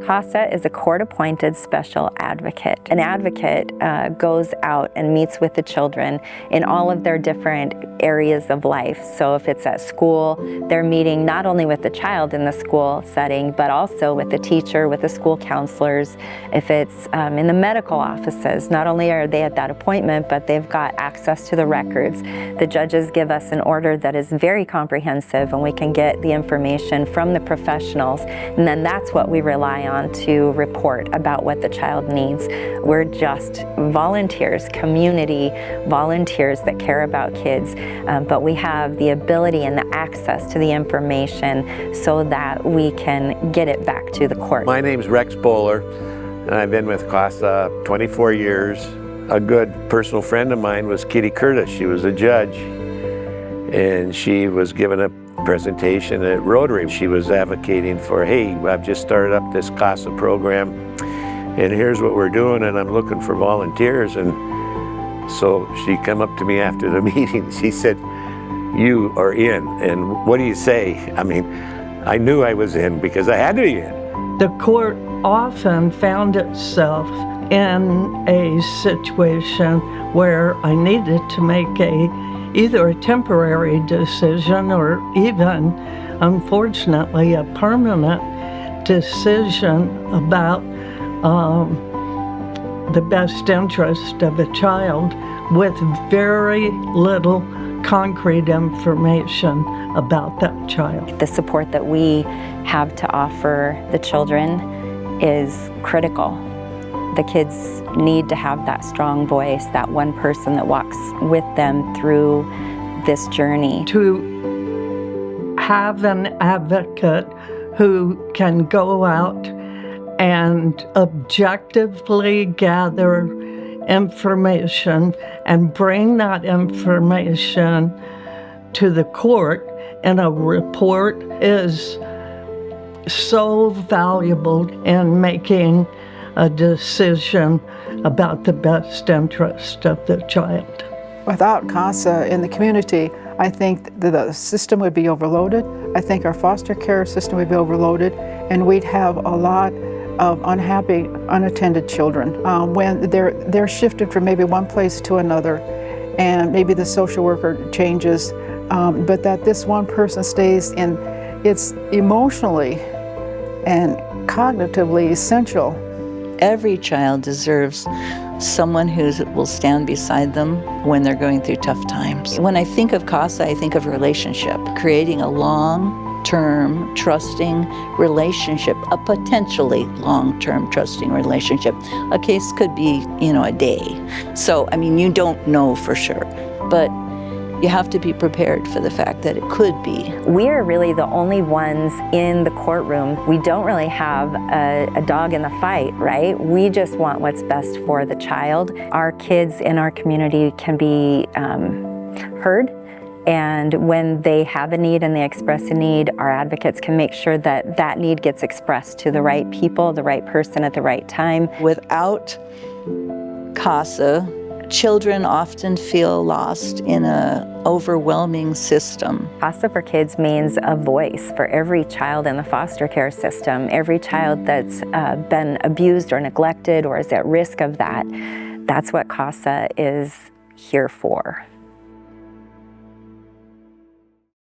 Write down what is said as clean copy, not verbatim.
CASA is a court-appointed special advocate. An advocate goes out and meets with the children in all of their different areas of life. So if it's at school, they're meeting not only with the child in the school setting, but also with the teacher, with the school counselors. If it's in the medical offices, not only are they at that appointment, but they've got access to the records. The judges give us an order that is very comprehensive, and we can get the information from the professionals, and then that's what we rely on to report about what the child needs. We're just volunteers, community volunteers that care about kids, but we have the ability and the access to the information so that we can get it back to the court. My name's Rex Bowler, and I've been with CASA 24 years. A good personal friend of mine was Kitty Curtis. She was a judge, and she was given a presentation at Rotary. She was advocating for, hey, I've just started up this CASA program, and here's what we're doing, and I'm looking for volunteers. And so she came up to me after the meeting. She said, you are in, and what do you say? I mean, I knew I was in because I had to be in. The court often found itself in a situation where I needed to make either a temporary decision or even, unfortunately, a permanent decision about the best interest of a child with very little concrete information about that child. The support that we have to offer the children is critical. The kids need to have that strong voice, that one person that walks with them through this journey. To have an advocate who can go out and objectively gather information and bring that information to the court in a report is so valuable in making a decision about the best interest of the child. Without CASA in the community, I think the system would be overloaded. I think our foster care system would be overloaded, and we'd have a lot of unhappy, unattended children. When they're shifted from maybe one place to another, and maybe the social worker changes, but that this one person stays in, it's emotionally and cognitively essential. Every child deserves someone who will stand beside them when they're going through tough times. When I think of CASA, I think of relationship, creating a long-term trusting relationship, a potentially long-term trusting relationship. A case could be, a day. So, you don't know for sure, but you have to be prepared for the fact that it could be. We're really the only ones in the courtroom. We don't really have a dog in the fight, right? We just want what's best for the child. Our kids in our community can be heard, and when they have a need and they express a need, our advocates can make sure that that need gets expressed to the right people, the right person at the right time. Without CASA, children often feel lost in an overwhelming system. CASA for Kids means a voice for every child in the foster care system, every child that's been abused or neglected or is at risk of that. That's what CASA is here for.